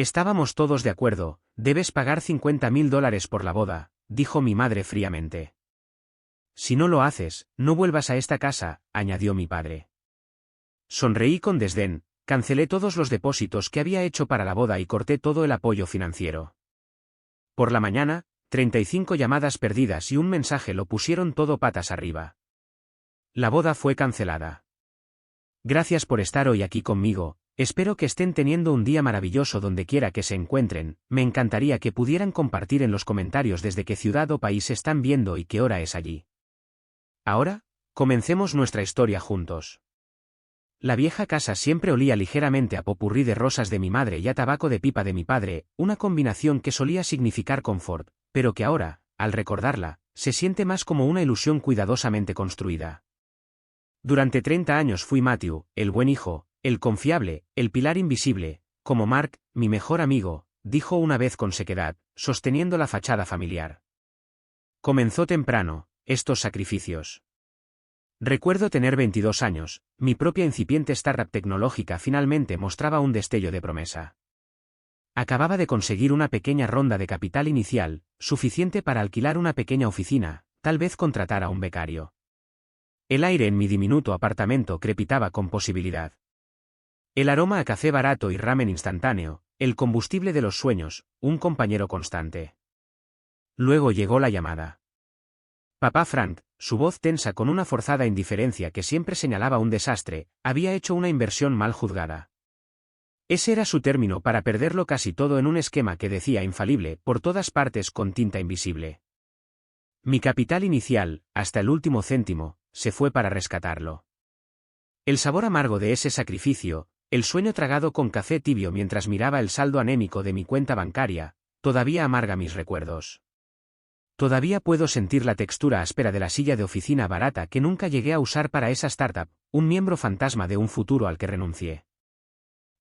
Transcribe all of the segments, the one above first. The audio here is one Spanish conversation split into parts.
Estábamos todos de acuerdo, debes pagar $50.000 por la boda, dijo mi madre fríamente. Si no lo haces, no vuelvas a esta casa, añadió mi padre. Sonreí con desdén, cancelé todos los depósitos que había hecho para la boda y corté todo el apoyo financiero. Por la mañana, 35 llamadas perdidas y un mensaje lo pusieron todo patas arriba. La boda fue cancelada. Gracias por estar hoy aquí conmigo, espero que estén teniendo un día maravilloso donde quiera que se encuentren, me encantaría que pudieran compartir en los comentarios desde qué ciudad o país están viendo y qué hora es allí. Ahora, comencemos nuestra historia juntos. La vieja casa siempre olía ligeramente a popurrí de rosas de mi madre y a tabaco de pipa de mi padre, una combinación que solía significar confort, pero que ahora, al recordarla, se siente más como una ilusión cuidadosamente construida. Durante 30 años fui Matthew, el buen hijo, el confiable, el pilar invisible, como Mark, mi mejor amigo, dijo una vez con sequedad, sosteniendo la fachada familiar. Comenzó temprano, estos sacrificios. Recuerdo tener 22 años, mi propia incipiente startup tecnológica finalmente mostraba un destello de promesa. Acababa de conseguir una pequeña ronda de capital inicial, suficiente para alquilar una pequeña oficina, tal vez contratar a un becario. El aire en mi diminuto apartamento crepitaba con posibilidad. El aroma a café barato y ramen instantáneo, el combustible de los sueños, un compañero constante. Luego llegó la llamada. Papá Frank, su voz tensa con una forzada indiferencia que siempre señalaba un desastre, había hecho una inversión mal juzgada. Ese era su término para perderlo casi todo en un esquema que decía infalible por todas partes con tinta invisible. Mi capital inicial, hasta el último céntimo, se fue para rescatarlo. El sabor amargo de ese sacrificio, el sueño tragado con café tibio mientras miraba el saldo anémico de mi cuenta bancaria, todavía amarga mis recuerdos. Todavía puedo sentir la textura áspera de la silla de oficina barata que nunca llegué a usar para esa startup, un miembro fantasma de un futuro al que renuncié.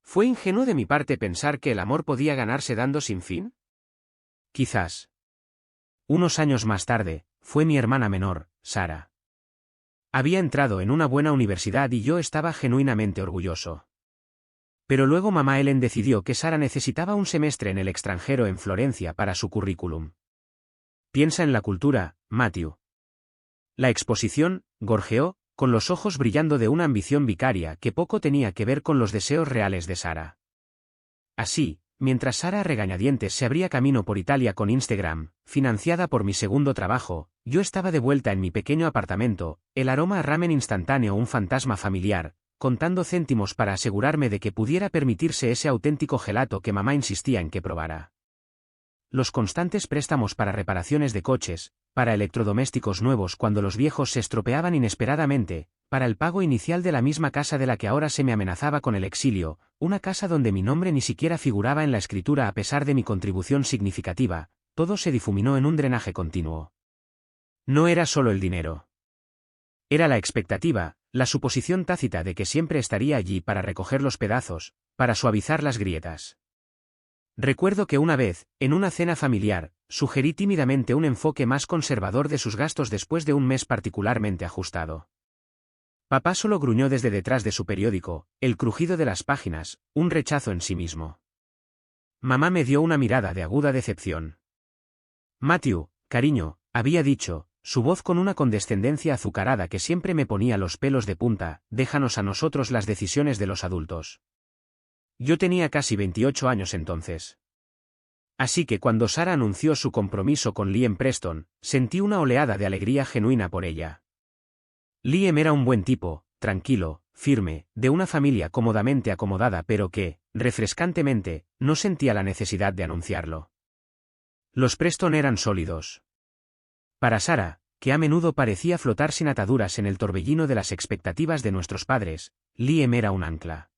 ¿Fue ingenuo de mi parte pensar que el amor podía ganarse dando sin fin? Quizás. Unos años más tarde, fue mi hermana menor, Sara. Había entrado en una buena universidad y yo estaba genuinamente orgulloso. Pero luego mamá Ellen decidió que Sara necesitaba un semestre en el extranjero en Florencia para su currículum. Piensa en la cultura, Matthew. La exposición, gorjeó, con los ojos brillando de una ambición vicaria que poco tenía que ver con los deseos reales de Sara. Así, mientras Sara a regañadientes se abría camino por Italia con Instagram, financiada por mi segundo trabajo, yo estaba de vuelta en mi pequeño apartamento, el aroma a ramen instantáneo un fantasma familiar, contando céntimos para asegurarme de que pudiera permitirse ese auténtico gelato que mamá insistía en que probara. Los constantes préstamos para reparaciones de coches, para electrodomésticos nuevos cuando los viejos se estropeaban inesperadamente, para el pago inicial de la misma casa de la que ahora se me amenazaba con el exilio, una casa donde mi nombre ni siquiera figuraba en la escritura a pesar de mi contribución significativa, todo se difuminó en un drenaje continuo. No era solo el dinero. Era la expectativa, la suposición tácita de que siempre estaría allí para recoger los pedazos, para suavizar las grietas. Recuerdo que una vez, en una cena familiar, sugerí tímidamente un enfoque más conservador de sus gastos después de un mes particularmente ajustado. Papá solo gruñó desde detrás de su periódico, el crujido de las páginas, un rechazo en sí mismo. Mamá me dio una mirada de aguda decepción. Matthew, cariño, había dicho, su voz con una condescendencia azucarada que siempre me ponía los pelos de punta, déjanos a nosotros las decisiones de los adultos. Yo tenía casi 28 años entonces. Así que cuando Sara anunció su compromiso con Liam Preston, sentí una oleada de alegría genuina por ella. Liam era un buen tipo, tranquilo, firme, de una familia cómodamente acomodada pero que, refrescantemente, no sentía la necesidad de anunciarlo. Los Preston eran sólidos. Para Sara, que a menudo parecía flotar sin ataduras en el torbellino de las expectativas de nuestros padres, Liam era un ancla.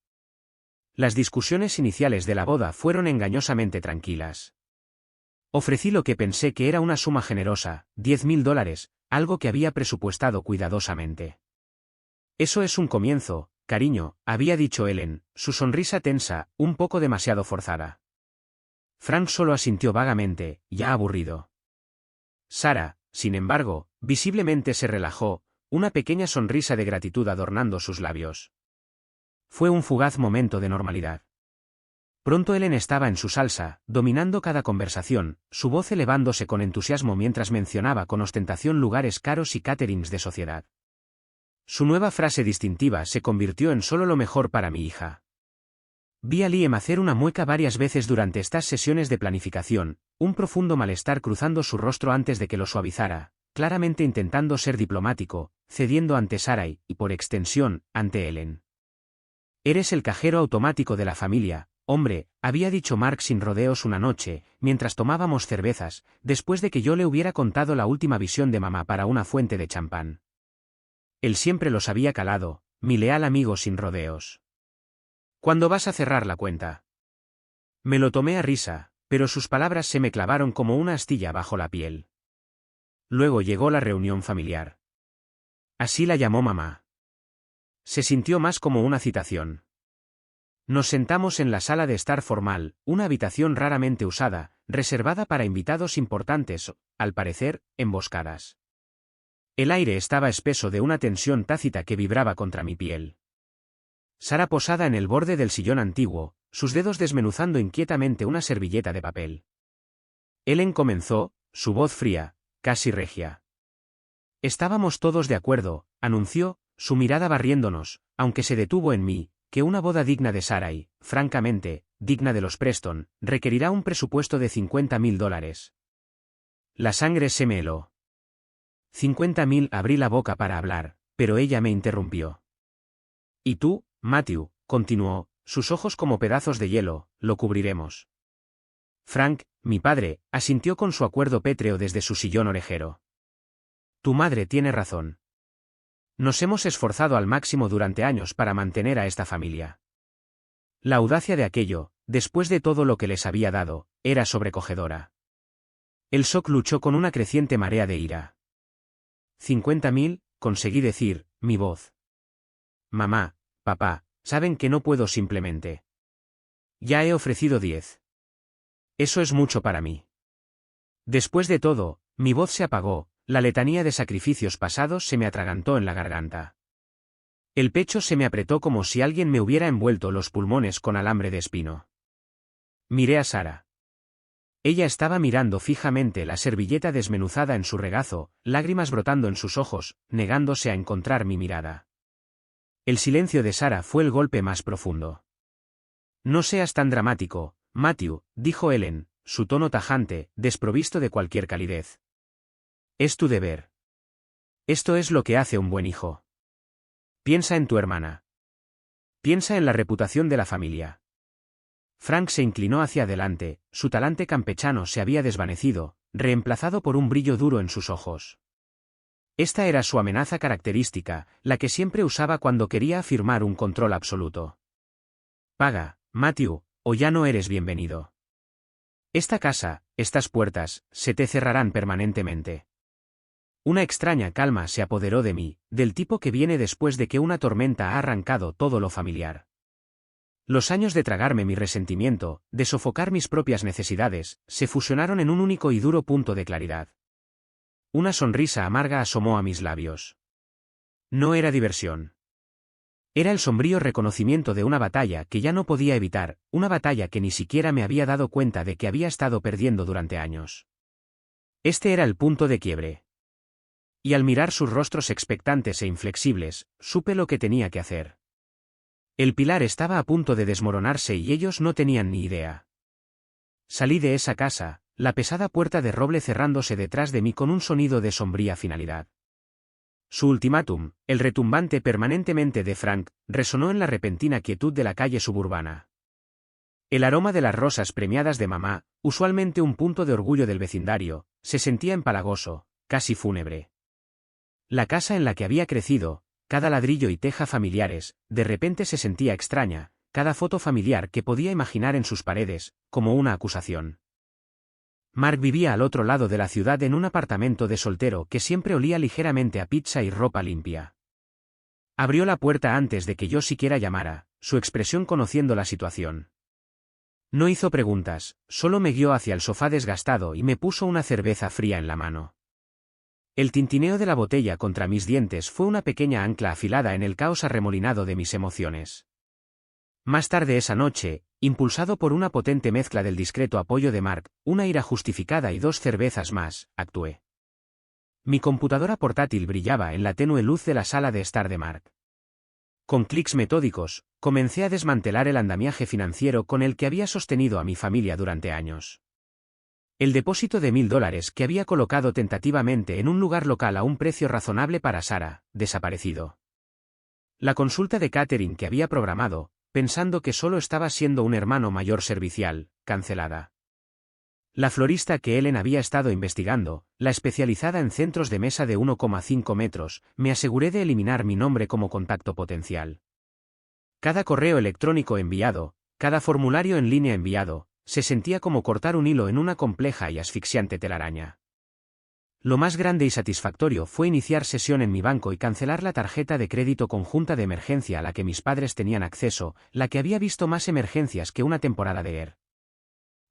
Las discusiones iniciales de la boda fueron engañosamente tranquilas. Ofrecí lo que pensé que era una suma generosa, $10.000, algo que había presupuestado cuidadosamente. Eso es un comienzo, cariño, había dicho Ellen, su sonrisa tensa, un poco demasiado forzada. Frank solo asintió vagamente, ya aburrido. Sara, sin embargo, visiblemente se relajó, una pequeña sonrisa de gratitud adornando sus labios. Fue un fugaz momento de normalidad. Pronto Ellen estaba en su salsa, dominando cada conversación, su voz elevándose con entusiasmo mientras mencionaba con ostentación lugares caros y caterings de sociedad. Su nueva frase distintiva se convirtió en solo lo mejor para mi hija. Vi a Liam hacer una mueca varias veces durante estas sesiones de planificación, un profundo malestar cruzando su rostro antes de que lo suavizara, claramente intentando ser diplomático, cediendo ante Sarai y, por extensión, ante Ellen. «Eres el cajero automático de la familia, hombre», había dicho Mark sin rodeos una noche, mientras tomábamos cervezas, después de que yo le hubiera contado la última visión de mamá para una fuente de champán. Él siempre los había calado, mi leal amigo sin rodeos. «¿Cuándo vas a cerrar la cuenta?» Me lo tomé a risa, pero sus palabras se me clavaron como una astilla bajo la piel. Luego llegó la reunión familiar. Así la llamó mamá. Se sintió más como una citación. Nos sentamos en la sala de estar formal, una habitación raramente usada, reservada para invitados importantes, al parecer, emboscadas. El aire estaba espeso de una tensión tácita que vibraba contra mi piel. Sara posada en el borde del sillón antiguo, sus dedos desmenuzando inquietamente una servilleta de papel. Ellen comenzó, su voz fría, casi regia. «Estábamos todos de acuerdo», anunció, su mirada barriéndonos, aunque se detuvo en mí, que una boda digna de Sarai, francamente, digna de los Preston, requerirá un presupuesto de $50.000. La sangre se me heló. 50.000, abrí la boca para hablar, pero ella me interrumpió. «¿Y tú, Matthew?», continuó, sus ojos como pedazos de hielo, «lo cubriremos». Frank, mi padre, asintió con su acuerdo pétreo desde su sillón orejero. «Tu madre tiene razón. Nos hemos esforzado al máximo durante años para mantener a esta familia». La audacia de aquello, después de todo lo que les había dado, era sobrecogedora. El shock luchó con una creciente marea de ira. 50.000, conseguí decir, mi voz. «Mamá, papá, saben que no puedo simplemente. Ya he ofrecido 10. Eso es mucho para mí». Después de todo, mi voz se apagó, la letanía de sacrificios pasados se me atragantó en la garganta. El pecho se me apretó como si alguien me hubiera envuelto los pulmones con alambre de espino. Miré a Sara. Ella estaba mirando fijamente la servilleta desmenuzada en su regazo, lágrimas brotando en sus ojos, negándose a encontrar mi mirada. El silencio de Sara fue el golpe más profundo. «No seas tan dramático, Matthew», dijo Ellen, su tono tajante, desprovisto de cualquier calidez. «Es tu deber. Esto es lo que hace un buen hijo. Piensa en tu hermana. Piensa en la reputación de la familia». Frank se inclinó hacia adelante, su talante campechano se había desvanecido, reemplazado por un brillo duro en sus ojos. Esta era su amenaza característica, la que siempre usaba cuando quería afirmar un control absoluto. «Paga, Matthew, o ya no eres bienvenido. Esta casa, estas puertas, se te cerrarán permanentemente». Una extraña calma se apoderó de mí, del tipo que viene después de que una tormenta ha arrancado todo lo familiar. Los años de tragarme mi resentimiento, de sofocar mis propias necesidades, se fusionaron en un único y duro punto de claridad. Una sonrisa amarga asomó a mis labios. No era diversión. Era el sombrío reconocimiento de una batalla que ya no podía evitar, una batalla que ni siquiera me había dado cuenta de que había estado perdiendo durante años. Este era el punto de quiebre. Y al mirar sus rostros expectantes e inflexibles, supe lo que tenía que hacer. El pilar estaba a punto de desmoronarse y ellos no tenían ni idea. Salí de esa casa, la pesada puerta de roble cerrándose detrás de mí con un sonido de sombría finalidad. Su ultimátum, el retumbante permanentemente de Frank, resonó en la repentina quietud de la calle suburbana. El aroma de las rosas premiadas de mamá, usualmente un punto de orgullo del vecindario, se sentía empalagoso, casi fúnebre. La casa en la que había crecido, cada ladrillo y teja familiares, de repente se sentía extraña, cada foto familiar que podía imaginar en sus paredes, como una acusación. Mark vivía al otro lado de la ciudad en un apartamento de soltero que siempre olía ligeramente a pizza y ropa limpia. Abrió la puerta antes de que yo siquiera llamara, su expresión conociendo la situación. No hizo preguntas, solo me guió hacia el sofá desgastado y me puso una cerveza fría en la mano. El tintineo de la botella contra mis dientes fue una pequeña ancla afilada en el caos arremolinado de mis emociones. Más tarde esa noche, Impulsado por una potente mezcla del discreto apoyo de Mark, una ira justificada y 2 cervezas más, actué. Mi computadora portátil brillaba en la tenue luz de la sala de estar de Mark. Con clics metódicos, comencé a desmantelar el andamiaje financiero con el que había sostenido a mi familia durante años. El depósito de $1000 que había colocado tentativamente en un lugar local a un precio razonable para Sara, desaparecido. La consulta de catering que había programado, pensando que solo estaba siendo un hermano mayor servicial, cancelada. La florista que Ellen había estado investigando, la especializada en centros de mesa de 1,5 metros, me aseguré de eliminar mi nombre como contacto potencial. Cada correo electrónico enviado, cada formulario en línea enviado, se sentía como cortar un hilo en una compleja y asfixiante telaraña. Lo más grande y satisfactorio fue iniciar sesión en mi banco y cancelar la tarjeta de crédito conjunta de emergencia a la que mis padres tenían acceso, la que había visto más emergencias que una temporada de ER.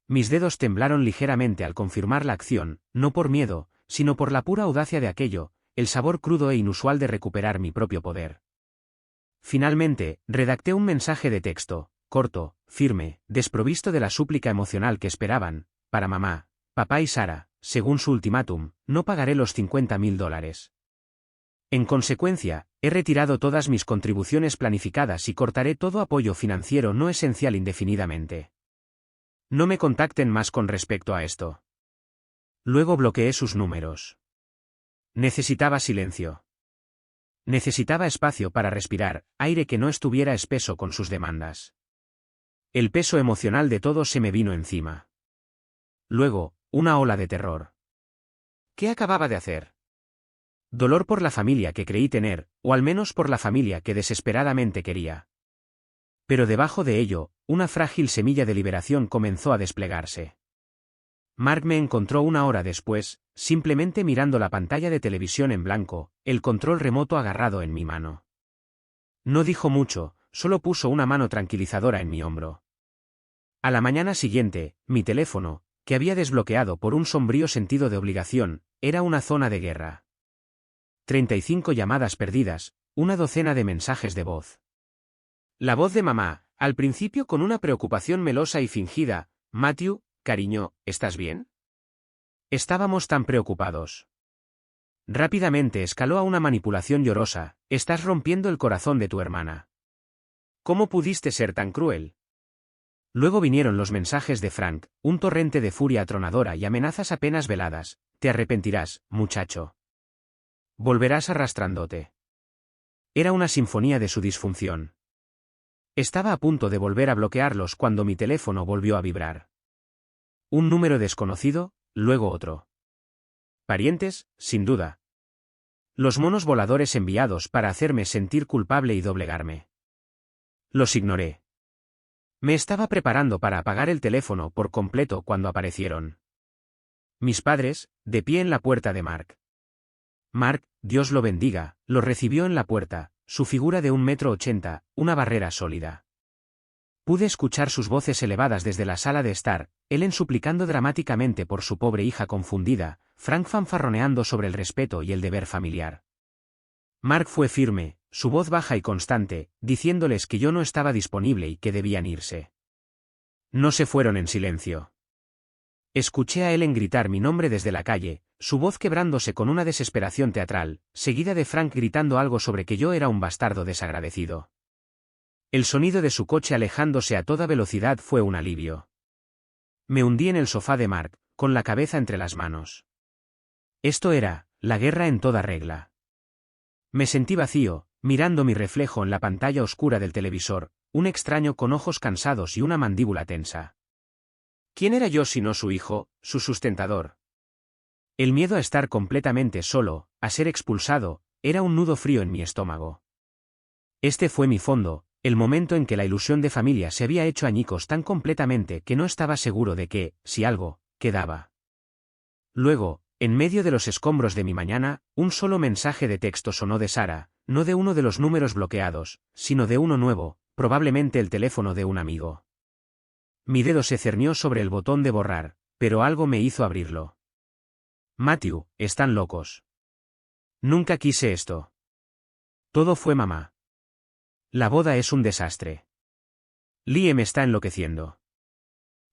Mis dedos temblaron ligeramente al confirmar la acción, no por miedo, sino por la pura audacia de aquello, el sabor crudo e inusual de recuperar mi propio poder. Finalmente, redacté un mensaje de texto, corto, firme, desprovisto de la súplica emocional que esperaban, para mamá, papá y Sara. Según su ultimátum, no pagaré los $50.000. En consecuencia, he retirado todas mis contribuciones planificadas y cortaré todo apoyo financiero no esencial indefinidamente. No me contacten más con respecto a esto. Luego bloqueé sus números. Necesitaba silencio. Necesitaba espacio para respirar, aire que no estuviera espeso con sus demandas. El peso emocional de todo se me vino encima. Luego, una ola de terror. ¿Qué acababa de hacer? Dolor por la familia que creí tener, o al menos por la familia que desesperadamente quería. Pero debajo de ello, una frágil semilla de liberación comenzó a desplegarse. Mark me encontró una hora después, simplemente mirando la pantalla de televisión en blanco, el control remoto agarrado en mi mano. No dijo mucho, solo puso una mano tranquilizadora en mi hombro. A la mañana siguiente, mi teléfono, que había desbloqueado por un sombrío sentido de obligación, era una zona de guerra. 35 llamadas perdidas, una docena de mensajes de voz. La voz de mamá, al principio con una preocupación melosa y fingida: Matthew, cariño, ¿estás bien? Estábamos tan preocupados. Rápidamente escaló a una manipulación llorosa: estás rompiendo el corazón de tu hermana. ¿Cómo pudiste ser tan cruel? Luego vinieron los mensajes de Frank, un torrente de furia atronadora y amenazas apenas veladas: te arrepentirás, muchacho. Volverás arrastrándote. Era una sinfonía de su disfunción. Estaba a punto de volver a bloquearlos cuando mi teléfono volvió a vibrar. Un número desconocido, luego otro. Parientes, sin duda. Los monos voladores enviados para hacerme sentir culpable y doblegarme. Los ignoré. Me estaba preparando para apagar el teléfono por completo cuando aparecieron. Mis padres, de pie en la puerta de Mark. Mark, Dios lo bendiga, lo recibió en la puerta, su figura de 1,80 m, una barrera sólida. Pude escuchar sus voces elevadas desde la sala de estar, Ellen suplicando dramáticamente por su pobre hija confundida, Frank fanfarroneando sobre el respeto y el deber familiar. Mark fue firme, su voz baja y constante, diciéndoles que yo no estaba disponible y que debían irse. No se fueron en silencio. Escuché a Ellen gritar mi nombre desde la calle, su voz quebrándose con una desesperación teatral, seguida de Frank gritando algo sobre que yo era un bastardo desagradecido. El sonido de su coche alejándose a toda velocidad fue un alivio. Me hundí en el sofá de Mark, con la cabeza entre las manos. Esto era, la guerra en toda regla. Me sentí vacío, mirando mi reflejo en la pantalla oscura del televisor, un extraño con ojos cansados y una mandíbula tensa. ¿Quién era yo si no su hijo, su sustentador? El miedo a estar completamente solo, a ser expulsado, era un nudo frío en mi estómago. Este fue mi fondo, el momento en que la ilusión de familia se había hecho añicos tan completamente que no estaba seguro de que, si algo, quedaba. Luego, en medio de los escombros de mi mañana, un solo mensaje de texto sonó de Sara, no de uno de los números bloqueados, sino de uno nuevo, probablemente el teléfono de un amigo. Mi dedo se cernió sobre el botón de borrar, pero algo me hizo abrirlo. Matthew, están locos. Nunca quise esto. Todo fue mamá. La boda es un desastre. Liam está enloqueciendo.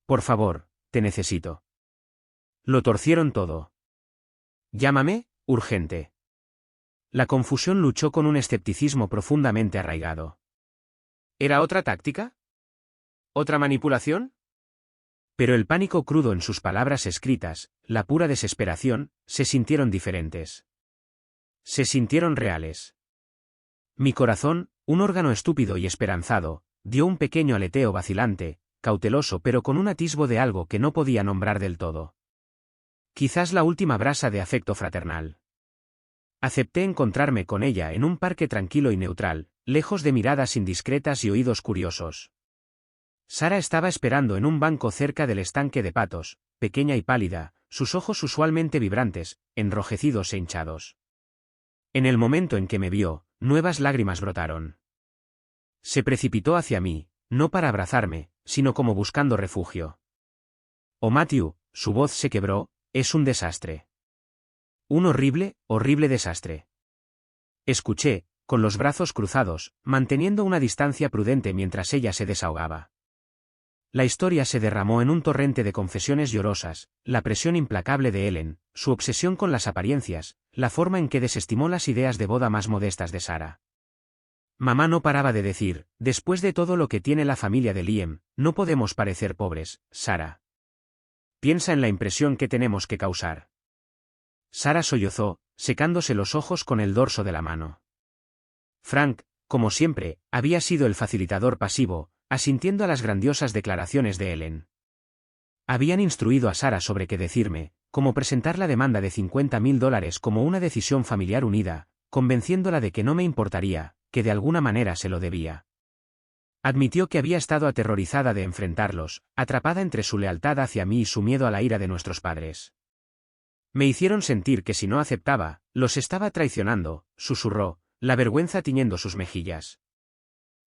Por favor, te necesito. Lo torcieron todo. Llámame, urgente. La confusión luchó con un escepticismo profundamente arraigado. ¿Era otra táctica? ¿Otra manipulación? Pero el pánico crudo en sus palabras escritas, la pura desesperación, se sintieron diferentes. Se sintieron reales. Mi corazón, un órgano estúpido y esperanzado, dio un pequeño aleteo vacilante, cauteloso pero con un atisbo de algo que no podía nombrar del todo. Quizás la última brasa de afecto fraternal. Acepté encontrarme con ella en un parque tranquilo y neutral, lejos de miradas indiscretas y oídos curiosos. Sara estaba esperando en un banco cerca del estanque de patos, pequeña y pálida, sus ojos usualmente vibrantes, enrojecidos e hinchados. En el momento en que me vio, nuevas lágrimas brotaron. Se precipitó hacia mí, no para abrazarme, sino como buscando refugio. Oh Matthew, su voz se quebró, es un desastre. Un horrible, horrible desastre. Escuché, con los brazos cruzados, manteniendo una distancia prudente mientras ella se desahogaba. La historia se derramó en un torrente de confesiones llorosas, la presión implacable de Ellen, su obsesión con las apariencias, la forma en que desestimó las ideas de boda más modestas de Sara. Mamá no paraba de decir, después de todo lo que tiene la familia de Liam, no podemos parecer pobres, Sara. Piensa en la impresión que tenemos que causar. Sara sollozó, secándose los ojos con el dorso de la mano. Frank, como siempre, había sido el facilitador pasivo, asintiendo a las grandiosas declaraciones de Ellen. Habían instruido a Sara sobre qué decirme, cómo presentar la demanda de $50,000 como una decisión familiar unida, convenciéndola de que no me importaría, que de alguna manera se lo debía. Admitió que había estado aterrorizada de enfrentarlos, atrapada entre su lealtad hacia mí y su miedo a la ira de nuestros padres. Me hicieron sentir que si no aceptaba, los estaba traicionando, susurró, la vergüenza tiñendo sus mejillas.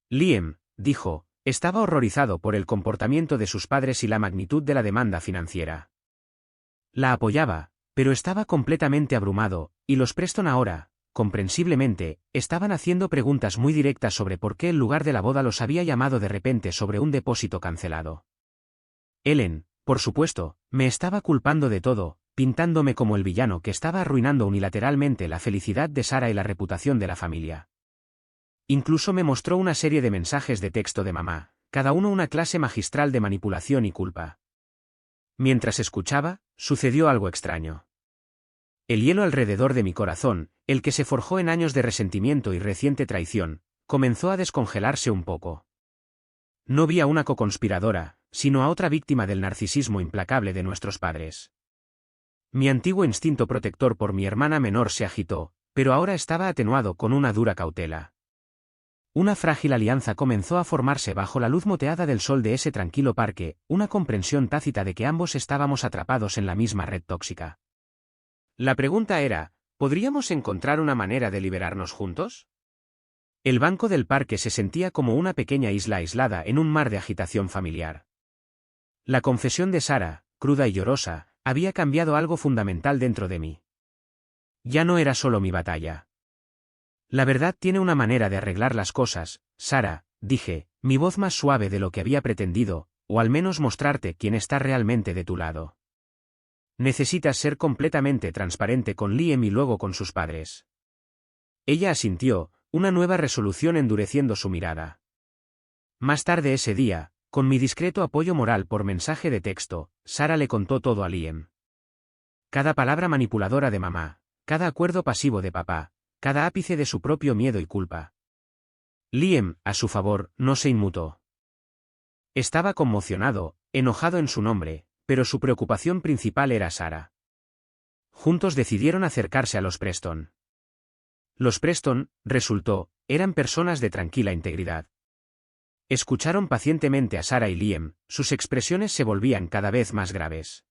Liam, dijo, estaba horrorizado por el comportamiento de sus padres y la magnitud de la demanda financiera. La apoyaba, pero estaba completamente abrumado, y los Preston ahora, comprensiblemente, estaban haciendo preguntas muy directas sobre por qué el lugar de la boda los había llamado de repente sobre un depósito cancelado. Ellen, por supuesto, me estaba culpando de todo, pintándome como el villano que estaba arruinando unilateralmente la felicidad de Sara y la reputación de la familia. Incluso me mostró una serie de mensajes de texto de mamá, cada uno una clase magistral de manipulación y culpa. Mientras escuchaba, sucedió algo extraño. El hielo alrededor de mi corazón, el que se forjó en años de resentimiento y reciente traición, comenzó a descongelarse un poco. No vi a una coconspiradora, sino a otra víctima del narcisismo implacable de nuestros padres. Mi antiguo instinto protector por mi hermana menor se agitó, pero ahora estaba atenuado con una dura cautela. Una frágil alianza comenzó a formarse bajo la luz moteada del sol de ese tranquilo parque, una comprensión tácita de que ambos estábamos atrapados en la misma red tóxica. La pregunta era, ¿podríamos encontrar una manera de liberarnos juntos? El banco del parque se sentía como una pequeña isla aislada en un mar de agitación familiar. La confesión de Sara, cruda y llorosa, había cambiado algo fundamental dentro de mí. Ya no era solo mi batalla. La verdad tiene una manera de arreglar las cosas, Sara, dije, mi voz más suave de lo que había pretendido, o al menos mostrarte quién está realmente de tu lado. Necesitas ser completamente transparente con Liam y luego con sus padres. Ella asintió, una nueva resolución endureciendo su mirada. Más tarde ese día, con mi discreto apoyo moral por mensaje de texto, Sara le contó todo a Liam. Cada palabra manipuladora de mamá, cada acuerdo pasivo de papá, cada ápice de su propio miedo y culpa. Liam, a su favor, no se inmutó. Estaba conmocionado, enojado en su nombre, pero su preocupación principal era Sara. Juntos decidieron acercarse a los Preston. Los Preston, resultó, eran personas de tranquila integridad. Escucharon pacientemente a Sara y Liam, sus expresiones se volvían cada vez más graves.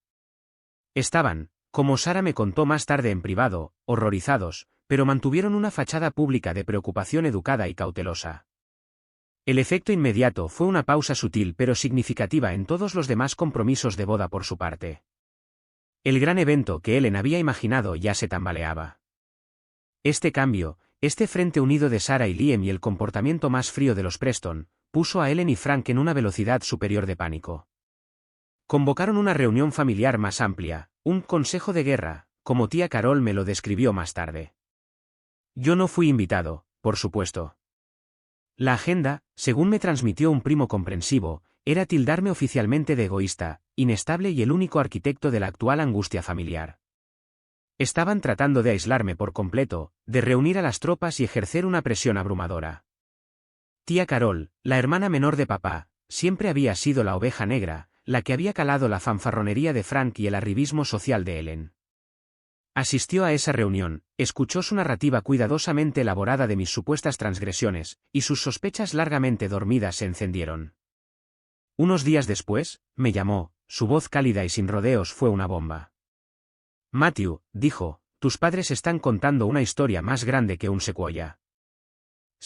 Estaban, como Sara me contó más tarde en privado, horrorizados, pero mantuvieron una fachada pública de preocupación educada y cautelosa. El efecto inmediato fue una pausa sutil pero significativa en todos los demás compromisos de boda por su parte. El gran evento que Ellen había imaginado ya se tambaleaba. Este cambio, este frente unido de Sara y Liam y el comportamiento más frío de los Preston, puso a Ellen y Frank en una velocidad superior de pánico. Convocaron una reunión familiar más amplia, un consejo de guerra, como tía Carol me lo describió más tarde. Yo no fui invitado, por supuesto. La agenda, según me transmitió un primo comprensivo, era tildarme oficialmente de egoísta, inestable y el único arquitecto de la actual angustia familiar. Estaban tratando de aislarme por completo, de reunir a las tropas y ejercer una presión abrumadora. Tía Carol, la hermana menor de papá, siempre había sido la oveja negra, la que había calado la fanfarronería de Frank y el arribismo social de Ellen. Asistió a esa reunión, escuchó su narrativa cuidadosamente elaborada de mis supuestas transgresiones, y sus sospechas largamente dormidas se encendieron. Unos días después, me llamó, su voz cálida y sin rodeos fue una bomba. Matthew, dijo, tus padres están contando una historia más grande que un secuoya.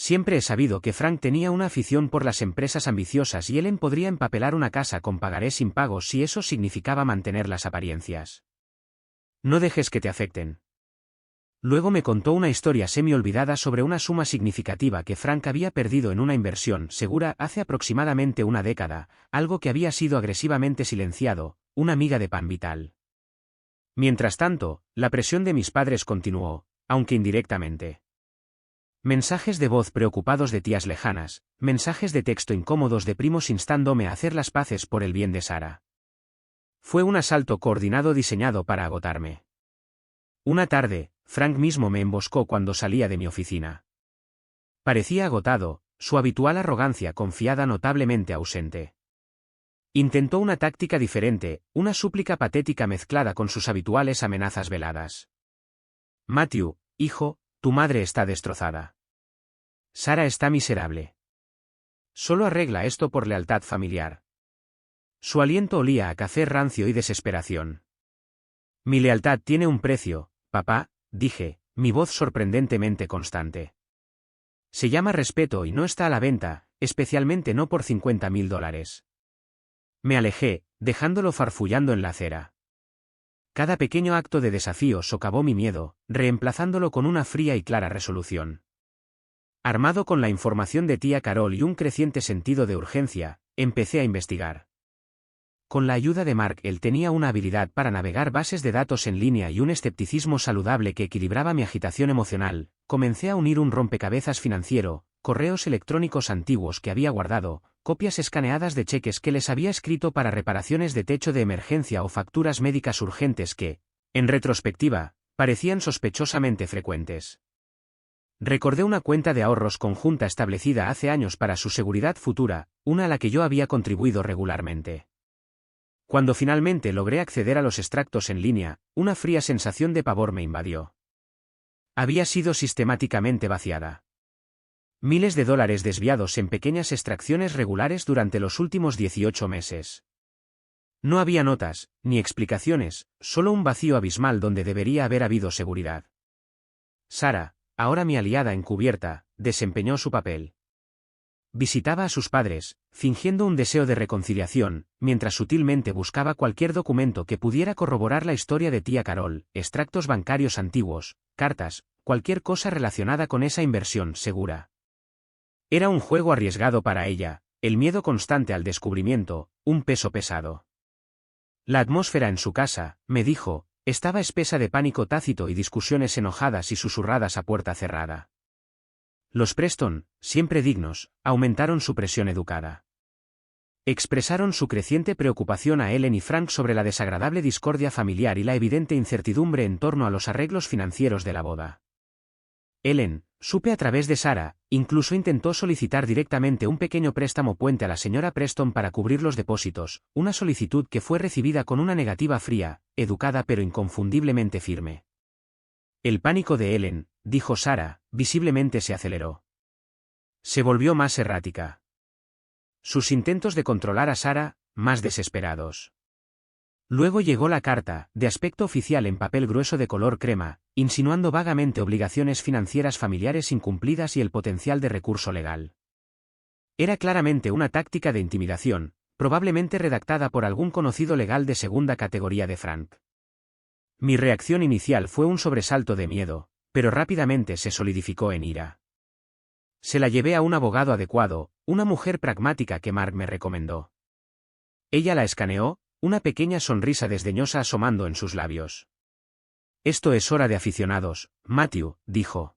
Siempre he sabido que Frank tenía una afición por las empresas ambiciosas y Ellen podría empapelar una casa con pagarés impagos si eso significaba mantener las apariencias. No dejes que te afecten. Luego me contó una historia semi-olvidada sobre una suma significativa que Frank había perdido en una inversión segura hace aproximadamente una década, algo que había sido agresivamente silenciado, una miga de pan vital. Mientras tanto, la presión de mis padres continuó, aunque indirectamente. Mensajes de voz preocupados de tías lejanas, mensajes de texto incómodos de primos instándome a hacer las paces por el bien de Sara. Fue un asalto coordinado diseñado para agotarme. Una tarde, Frank mismo me emboscó cuando salía de mi oficina. Parecía agotado, su habitual arrogancia confiada notablemente ausente. Intentó una táctica diferente, una súplica patética mezclada con sus habituales amenazas veladas. Matthew, hijo, tu madre está destrozada. Sara está miserable. Solo arregla esto por lealtad familiar. Su aliento olía a café rancio y desesperación. Mi lealtad tiene un precio, papá, dije, mi voz sorprendentemente constante. Se llama respeto y no está a la venta, especialmente no por $50,000. Me alejé, dejándolo farfullando en la acera. Cada pequeño acto de desafío socavó mi miedo, reemplazándolo con una fría y clara resolución. Armado con la información de tía Carol y un creciente sentido de urgencia, empecé a investigar. Con la ayuda de Mark, él tenía una habilidad para navegar bases de datos en línea y un escepticismo saludable que equilibraba mi agitación emocional. Comencé a unir un rompecabezas financiero, correos electrónicos antiguos que había guardado, copias escaneadas de cheques que les había escrito para reparaciones de techo de emergencia o facturas médicas urgentes que, en retrospectiva, parecían sospechosamente frecuentes. Recordé una cuenta de ahorros conjunta establecida hace años para su seguridad futura, una a la que yo había contribuido regularmente. Cuando finalmente logré acceder a los extractos en línea, una fría sensación de pavor me invadió. Había sido sistemáticamente vaciada. Miles de dólares desviados en pequeñas extracciones regulares durante los últimos 18 meses. No había notas, ni explicaciones, solo un vacío abismal donde debería haber habido seguridad. Sara, ahora mi aliada encubierta, desempeñó su papel. Visitaba a sus padres, fingiendo un deseo de reconciliación, mientras sutilmente buscaba cualquier documento que pudiera corroborar la historia de tía Carol, extractos bancarios antiguos, cartas, cualquier cosa relacionada con esa inversión segura. Era un juego arriesgado para ella, el miedo constante al descubrimiento, un peso pesado. La atmósfera en su casa, me dijo, estaba espesa de pánico tácito y discusiones enojadas y susurradas a puerta cerrada. Los Preston, siempre dignos, aumentaron su presión educada. Expresaron su creciente preocupación a Ellen y Frank sobre la desagradable discordia familiar y la evidente incertidumbre en torno a los arreglos financieros de la boda. Ellen, supe a través de Sara, incluso intentó solicitar directamente un pequeño préstamo puente a la señora Preston para cubrir los depósitos, una solicitud que fue recibida con una negativa fría, educada pero inconfundiblemente firme. El pánico de Ellen, dijo Sara, visiblemente se aceleró. Se volvió más errática. Sus intentos de controlar a Sara, más desesperados. Luego llegó la carta, de aspecto oficial en papel grueso de color crema, insinuando vagamente obligaciones financieras familiares incumplidas y el potencial de recurso legal. Era claramente una táctica de intimidación, probablemente redactada por algún conocido legal de segunda categoría de Frank. Mi reacción inicial fue un sobresalto de miedo, pero rápidamente se solidificó en ira. Se la llevé a un abogado adecuado, una mujer pragmática que Mark me recomendó. Ella la escaneó, una pequeña sonrisa desdeñosa asomando en sus labios. Esto es hora de aficionados, Matthew, dijo.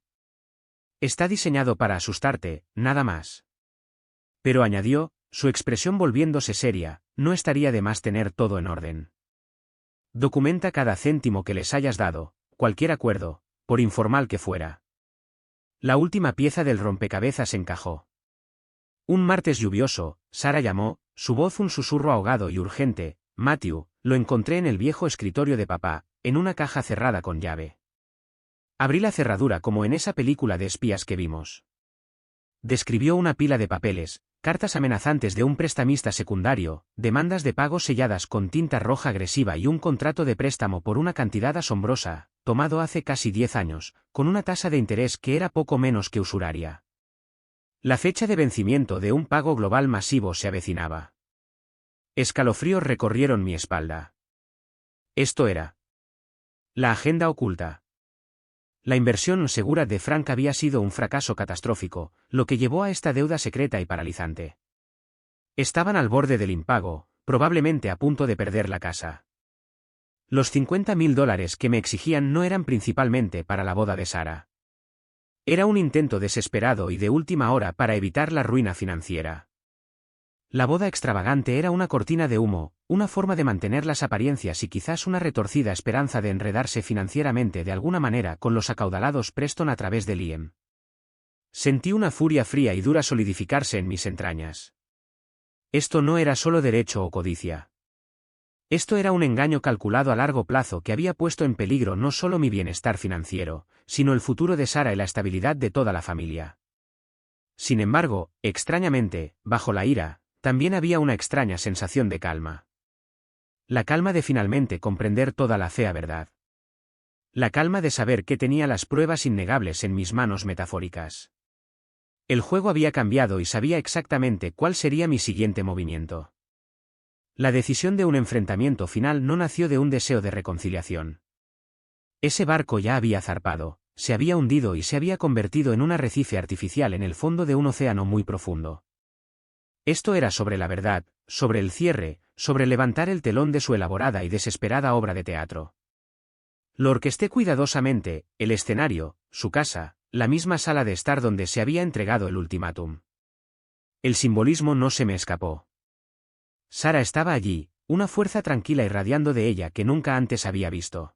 Está diseñado para asustarte, nada más. Pero añadió, su expresión volviéndose seria, no estaría de más tener todo en orden. Documenta cada céntimo que les hayas dado, cualquier acuerdo, por informal que fuera. La última pieza del rompecabezas encajó. Un martes lluvioso, Sara llamó, su voz un susurro ahogado y urgente. Matthew, lo encontré en el viejo escritorio de papá, en una caja cerrada con llave. Abrí la cerradura como en esa película de espías que vimos. Describió una pila de papeles, cartas amenazantes de un prestamista secundario, demandas de pago selladas con tinta roja agresiva y un contrato de préstamo por una cantidad asombrosa, tomado hace casi 10 años, con una tasa de interés que era poco menos que usuraria. La fecha de vencimiento de un pago global masivo se avecinaba. Escalofríos recorrieron mi espalda. Esto era la agenda oculta. La inversión segura de Frank había sido un fracaso catastrófico, lo que llevó a esta deuda secreta y paralizante. Estaban al borde del impago, probablemente a punto de perder la casa. Los $50.000 que me exigían no eran principalmente para la boda de Sara. Era un intento desesperado y de última hora para evitar la ruina financiera. La boda extravagante era una cortina de humo, una forma de mantener las apariencias y quizás una retorcida esperanza de enredarse financieramente de alguna manera con los acaudalados Preston a través de Liam. Sentí una furia fría y dura solidificarse en mis entrañas. Esto no era solo derecho o codicia. Esto era un engaño calculado a largo plazo que había puesto en peligro no solo mi bienestar financiero, sino el futuro de Sara y la estabilidad de toda la familia. Sin embargo, extrañamente, bajo la ira, también había una extraña sensación de calma. La calma de finalmente comprender toda la fea verdad. La calma de saber que tenía las pruebas innegables en mis manos metafóricas. El juego había cambiado y sabía exactamente cuál sería mi siguiente movimiento. La decisión de un enfrentamiento final no nació de un deseo de reconciliación. Ese barco ya había zarpado, se había hundido y se había convertido en un arrecife artificial en el fondo de un océano muy profundo. Esto era sobre la verdad, sobre el cierre, sobre levantar el telón de su elaborada y desesperada obra de teatro. Lo orquesté cuidadosamente, el escenario, su casa, la misma sala de estar donde se había entregado el ultimátum. El simbolismo no se me escapó. Sara estaba allí, una fuerza tranquila irradiando de ella que nunca antes había visto.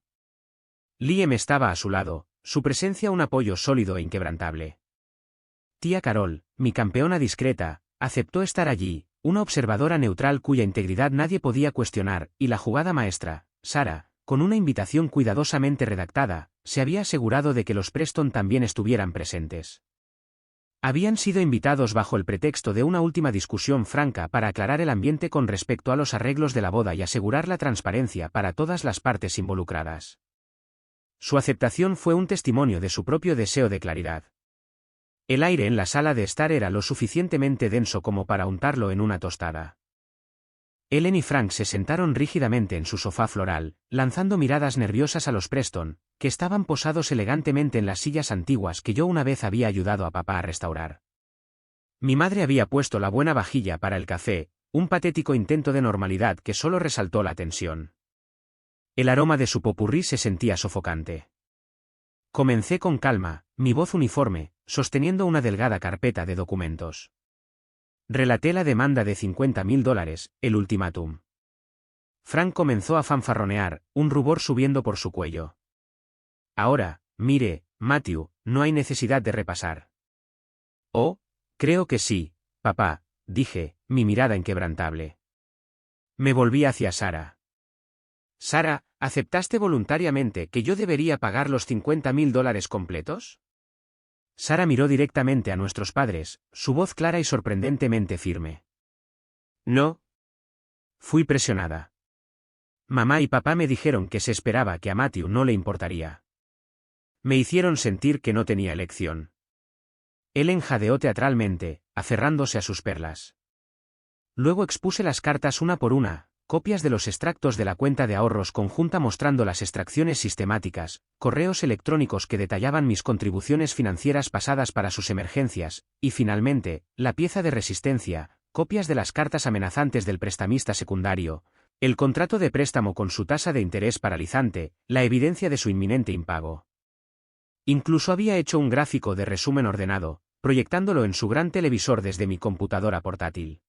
Liam estaba a su lado, su presencia un apoyo sólido e inquebrantable. Tía Carol, mi campeona discreta, aceptó estar allí, una observadora neutral cuya integridad nadie podía cuestionar, y la jugada maestra, Sara, con una invitación cuidadosamente redactada, se había asegurado de que los Preston también estuvieran presentes. Habían sido invitados bajo el pretexto de una última discusión franca para aclarar el ambiente con respecto a los arreglos de la boda y asegurar la transparencia para todas las partes involucradas. Su aceptación fue un testimonio de su propio deseo de claridad. El aire en la sala de estar era lo suficientemente denso como para untarlo en una tostada. Ellen y Frank se sentaron rígidamente en su sofá floral, lanzando miradas nerviosas a los Preston, que estaban posados elegantemente en las sillas antiguas que yo una vez había ayudado a papá a restaurar. Mi madre había puesto la buena vajilla para el café, un patético intento de normalidad que solo resaltó la tensión. El aroma de su popurrí se sentía sofocante. Comencé con calma, mi voz uniforme, sosteniendo una delgada carpeta de documentos. Relaté la demanda de $50.000, el ultimátum. Frank comenzó a fanfarronear, un rubor subiendo por su cuello. Ahora, mire, Matthew, no hay necesidad de repasar. Oh, creo que sí, papá, dije, mi mirada inquebrantable. Me volví hacia Sara. Sara, ¿aceptaste voluntariamente que yo debería pagar los $50.000 completos? Sara miró directamente a nuestros padres, su voz clara y sorprendentemente firme. No. Fui presionada. Mamá y papá me dijeron que se esperaba que a Matthew no le importaría. Me hicieron sentir que no tenía elección. Ellen jadeó teatralmente, aferrándose a sus perlas. Luego expuse las cartas una por una, copias de los extractos de la cuenta de ahorros conjunta mostrando las extracciones sistemáticas, correos electrónicos que detallaban mis contribuciones financieras pasadas para sus emergencias, y finalmente, la pieza de resistencia, copias de las cartas amenazantes del prestamista secundario, el contrato de préstamo con su tasa de interés paralizante, la evidencia de su inminente impago. Incluso había hecho un gráfico de resumen ordenado, proyectándolo en su gran televisor desde mi computadora portátil.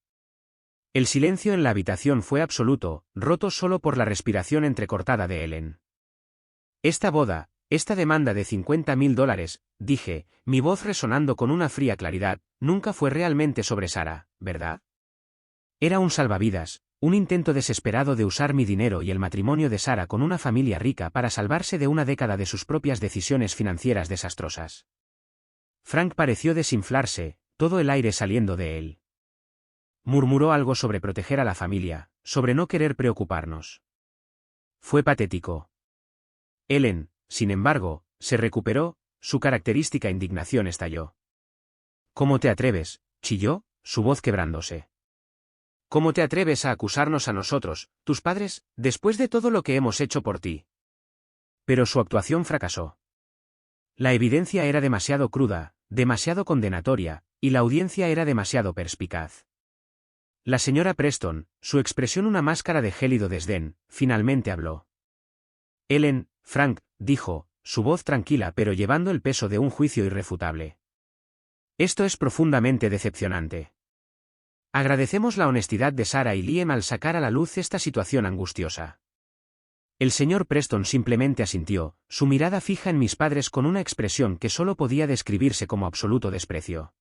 El silencio en la habitación fue absoluto, roto solo por la respiración entrecortada de Ellen. Esta boda, esta demanda de $50.000, dije, mi voz resonando con una fría claridad, nunca fue realmente sobre Sara, ¿verdad? Era un salvavidas, un intento desesperado de usar mi dinero y el matrimonio de Sara con una familia rica para salvarse de una década de sus propias decisiones financieras desastrosas. Frank pareció desinflarse, todo el aire saliendo de él. Murmuró algo sobre proteger a la familia, sobre no querer preocuparnos. Fue patético. Ellen, sin embargo, se recuperó, su característica indignación estalló. ¿Cómo te atreves?, chilló, su voz quebrándose. ¿Cómo te atreves a acusarnos a nosotros, tus padres, después de todo lo que hemos hecho por ti? Pero su actuación fracasó. La evidencia era demasiado cruda, demasiado condenatoria, y la audiencia era demasiado perspicaz. La señora Preston, su expresión una máscara de gélido desdén, finalmente habló. Ellen, Frank, dijo, su voz tranquila pero llevando el peso de un juicio irrefutable. Esto es profundamente decepcionante. Agradecemos la honestidad de Sara y Liam al sacar a la luz esta situación angustiosa. El señor Preston simplemente asintió, su mirada fija en mis padres con una expresión que solo podía describirse como absoluto desprecio.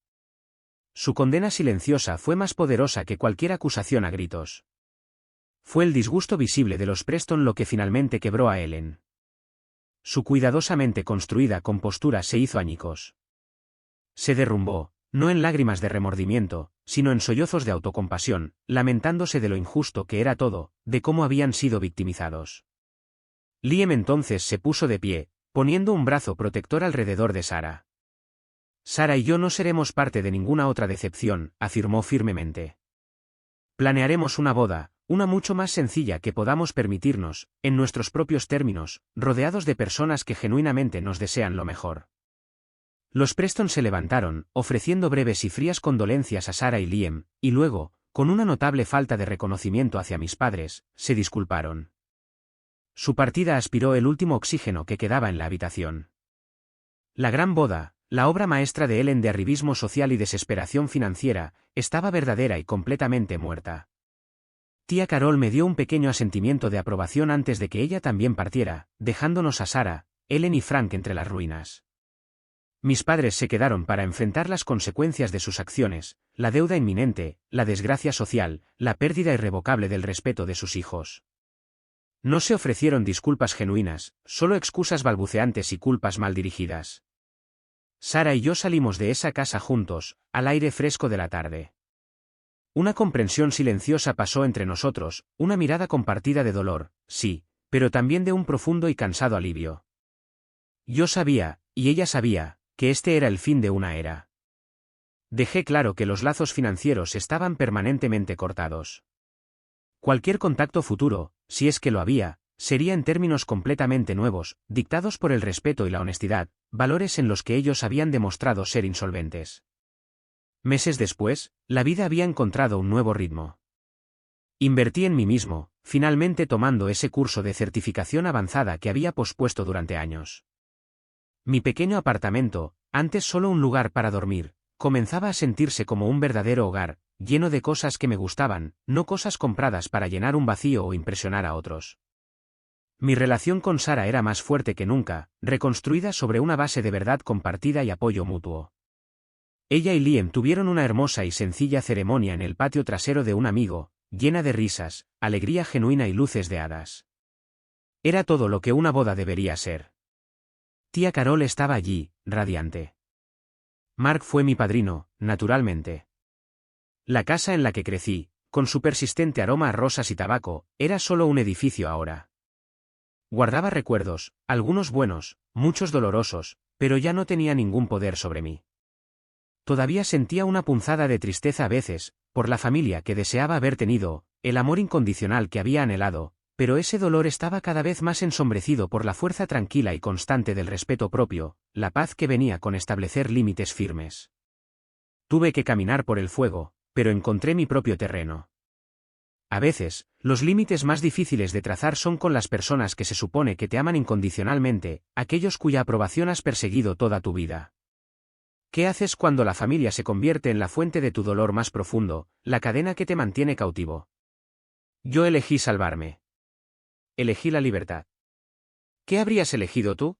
Su condena silenciosa fue más poderosa que cualquier acusación a gritos. Fue el disgusto visible de los Preston lo que finalmente quebró a Ellen. Su cuidadosamente construida compostura se hizo añicos. Se derrumbó, no en lágrimas de remordimiento, sino en sollozos de autocompasión, lamentándose de lo injusto que era todo, de cómo habían sido victimizados. Liam entonces se puso de pie, poniendo un brazo protector alrededor de Sara. Sara y yo no seremos parte de ninguna otra decepción, afirmó firmemente. Planearemos una boda, una mucho más sencilla que podamos permitirnos, en nuestros propios términos, rodeados de personas que genuinamente nos desean lo mejor. Los Preston se levantaron, ofreciendo breves y frías condolencias a Sara y Liam, y luego, con una notable falta de reconocimiento hacia mis padres, se disculparon. Su partida aspiró el último oxígeno que quedaba en la habitación. La gran boda, la obra maestra de Ellen de arribismo social y desesperación financiera, estaba verdadera y completamente muerta. Tía Carol me dio un pequeño asentimiento de aprobación antes de que ella también partiera, dejándonos a Sara, Ellen y Frank entre las ruinas. Mis padres se quedaron para enfrentar las consecuencias de sus acciones, la deuda inminente, la desgracia social, la pérdida irrevocable del respeto de sus hijos. No se ofrecieron disculpas genuinas, solo excusas balbuceantes y culpas mal dirigidas. Sara y yo salimos de esa casa juntos, al aire fresco de la tarde. Una comprensión silenciosa pasó entre nosotros, una mirada compartida de dolor, sí, pero también de un profundo y cansado alivio. Yo sabía, y ella sabía, que este era el fin de una era. Dejé claro que los lazos financieros estaban permanentemente cortados. Cualquier contacto futuro, si es que lo había, sería en términos completamente nuevos, dictados por el respeto y la honestidad, valores en los que ellos habían demostrado ser insolventes. Meses después, la vida había encontrado un nuevo ritmo. Invertí en mí mismo, finalmente tomando ese curso de certificación avanzada que había pospuesto durante años. Mi pequeño apartamento, antes solo un lugar para dormir, comenzaba a sentirse como un verdadero hogar, lleno de cosas que me gustaban, no cosas compradas para llenar un vacío o impresionar a otros. Mi relación con Sara era más fuerte que nunca, reconstruida sobre una base de verdad compartida y apoyo mutuo. Ella y Liam tuvieron una hermosa y sencilla ceremonia en el patio trasero de un amigo, llena de risas, alegría genuina y luces de hadas. Era todo lo que una boda debería ser. Tía Carol estaba allí, radiante. Mark fue mi padrino, naturalmente. La casa en la que crecí, con su persistente aroma a rosas y tabaco, era solo un edificio ahora. Guardaba recuerdos, algunos buenos, muchos dolorosos, pero ya no tenía ningún poder sobre mí. Todavía sentía una punzada de tristeza a veces, por la familia que deseaba haber tenido, el amor incondicional que había anhelado, pero ese dolor estaba cada vez más ensombrecido por la fuerza tranquila y constante del respeto propio, la paz que venía con establecer límites firmes. Tuve que caminar por el fuego, pero encontré mi propio terreno. A veces, los límites más difíciles de trazar son con las personas que se supone que te aman incondicionalmente, aquellos cuya aprobación has perseguido toda tu vida. ¿Qué haces cuando la familia se convierte en la fuente de tu dolor más profundo, la cadena que te mantiene cautivo? Yo elegí salvarme. Elegí la libertad. ¿Qué habrías elegido tú?